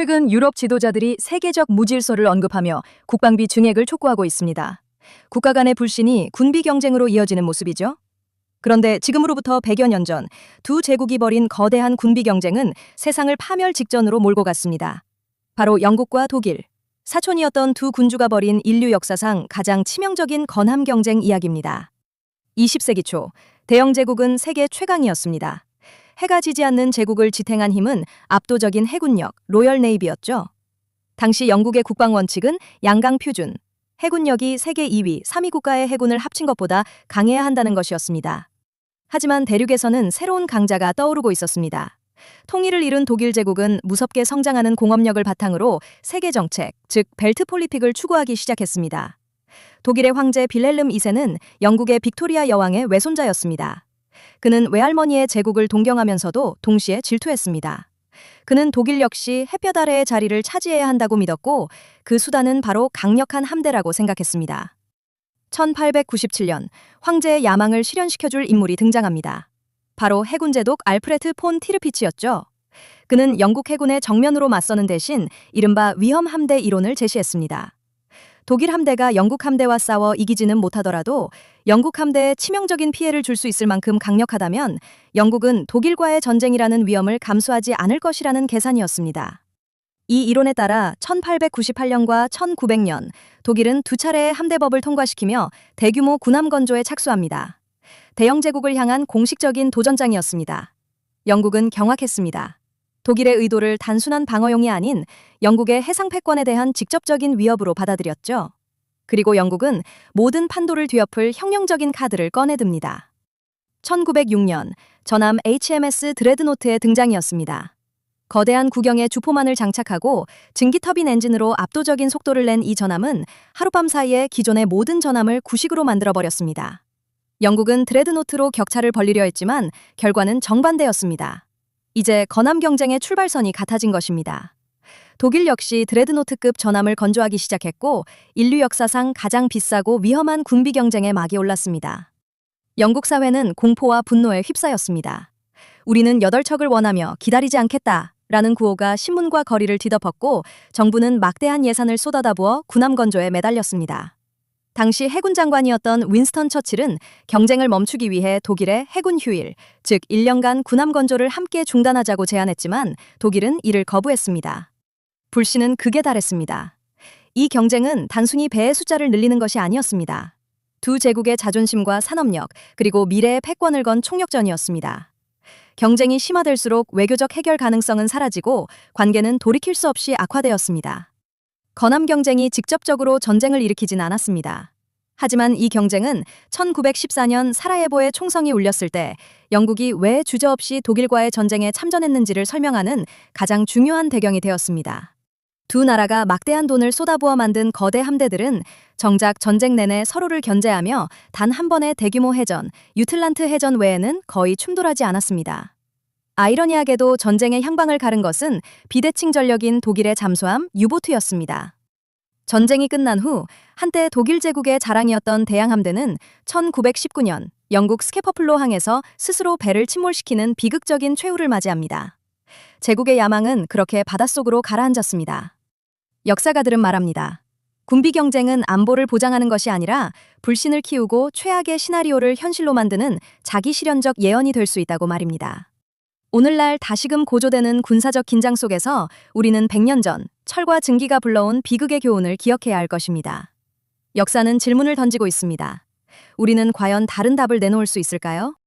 최근 유럽 지도자들이 세계적 무질서를 언급하며 국방비 증액을 촉구하고 있습니다. 국가 간의 불신이 군비 경쟁으로 이어지는 모습이죠. 그런데 지금으로부터 100여 년 전 두 제국이 벌인 거대한 군비 경쟁은 세상을 파멸 직전으로 몰고 갔습니다. 바로 영국과 독일, 사촌이었던 두 군주가 벌인 인류 역사상 가장 치명적인 건함 경쟁 이야기입니다. 20세기 초 대영 제국은 세계 최강이었습니다. 해가 지지 않는 제국을 지탱한 힘은 압도적인 해군력, 로열 네이비였죠. 당시 영국의 국방 원칙은 양강 표준, 해군력이 세계 2위, 3위 국가의 해군을 합친 것보다 강해야 한다는 것이었습니다. 하지만 대륙에서는 새로운 강자가 떠오르고 있었습니다. 통일을 이룬 독일 제국은 무섭게 성장하는 공업력을 바탕으로 세계 정책, 즉 벨트 폴리틱을 추구하기 시작했습니다. 독일의 황제 빌헬름 2세는 영국의 빅토리아 여왕의 외손자였습니다. 그는 외할머니의 제국을 동경하면서도 동시에 질투했습니다. 그는 독일 역시 햇볕 아래의 자리를 차지해야 한다고 믿었고 그 수단은 바로 강력한 함대라고 생각했습니다. 1897년 황제의 야망을 실현시켜줄 인물이 등장합니다. 바로 해군 제독 알프레트 폰 티르피치였죠. 그는 영국 해군의 정면으로 맞서는 대신 이른바 위험 함대 이론을 제시했습니다. 독일 함대가 영국 함대와 싸워 이기지는 못하더라도 영국 함대에 치명적인 피해를 줄 수 있을 만큼 강력하다면 영국은 독일과의 전쟁이라는 위험을 감수하지 않을 것이라는 계산이었습니다. 이 이론에 따라 1898년과 1900년 독일은 두 차례의 함대법을 통과시키며 대규모 군함 건조에 착수합니다. 대영 제국을 향한 공식적인 도전장이었습니다. 영국은 경악했습니다. 독일의 의도를 단순한 방어용이 아닌 영국의 해상 패권에 대한 직접적인 위협으로 받아들였죠. 그리고 영국은 모든 판도를 뒤엎을 혁명적인 카드를 꺼내듭니다. 1906년 전함 HMS 드레드노트의 등장이었습니다. 거대한 구경에 주포만을 장착하고 증기터빈 엔진으로 압도적인 속도를 낸 이 전함은 하룻밤 사이에 기존의 모든 전함을 구식으로 만들어버렸습니다. 영국은 드레드노트로 격차를 벌리려 했지만 결과는 정반대였습니다. 이제 건함 경쟁의 출발선이 같아진 것입니다. 독일 역시 드레드노트급 전함을 건조하기 시작했고 인류 역사상 가장 비싸고 위험한 군비 경쟁에 막이 올랐습니다. 영국 사회는 공포와 분노에 휩싸였습니다. 우리는 8척을 원하며 기다리지 않겠다 라는 구호가 신문과 거리를 뒤덮었고 정부는 막대한 예산을 쏟아다 부어 군함 건조에 매달렸습니다. 당시 해군 장관이었던 윈스턴 처칠은 경쟁을 멈추기 위해 독일의 해군 휴일, 즉 1년간 군함 건조를 함께 중단하자고 제안했지만 독일은 이를 거부했습니다. 불씨는 극에 달했습니다. 이 경쟁은 단순히 배의 숫자를 늘리는 것이 아니었습니다. 두 제국의 자존심과 산업력, 그리고 미래의 패권을 건 총력전이었습니다. 경쟁이 심화될수록 외교적 해결 가능성은 사라지고 관계는 돌이킬 수 없이 악화되었습니다. 건함 경쟁이 직접적으로 전쟁을 일으키진 않았습니다. 하지만 이 경쟁은 1914년 사라예보의 총성이 울렸을 때 영국이 왜 주저없이 독일과의 전쟁에 참전했는지를 설명하는 가장 중요한 배경이 되었습니다. 두 나라가 막대한 돈을 쏟아부어 만든 거대 함대들은 정작 전쟁 내내 서로를 견제하며 단 한 번의 대규모 해전, 유틀란트 해전 외에는 거의 충돌하지 않았습니다. 아이러니하게도 전쟁의 향방을 가른 것은 비대칭 전력인 독일의 잠수함 유보트였습니다. 전쟁이 끝난 후 한때 독일 제국의 자랑이었던 대양함대는 1919년 영국 스케퍼플로 항에서 스스로 배를 침몰시키는 비극적인 최후를 맞이합니다. 제국의 야망은 그렇게 바닷속으로 가라앉았습니다. 역사가들은 말합니다. 군비 경쟁은 안보를 보장하는 것이 아니라 불신을 키우고 최악의 시나리오를 현실로 만드는 자기 실현적 예언이 될 수 있다고 말입니다. 오늘날 다시금 고조되는 군사적 긴장 속에서 우리는 100년 전 철과 증기가 불러온 비극의 교훈을 기억해야 할 것입니다. 역사는 질문을 던지고 있습니다. 우리는 과연 다른 답을 내놓을 수 있을까요?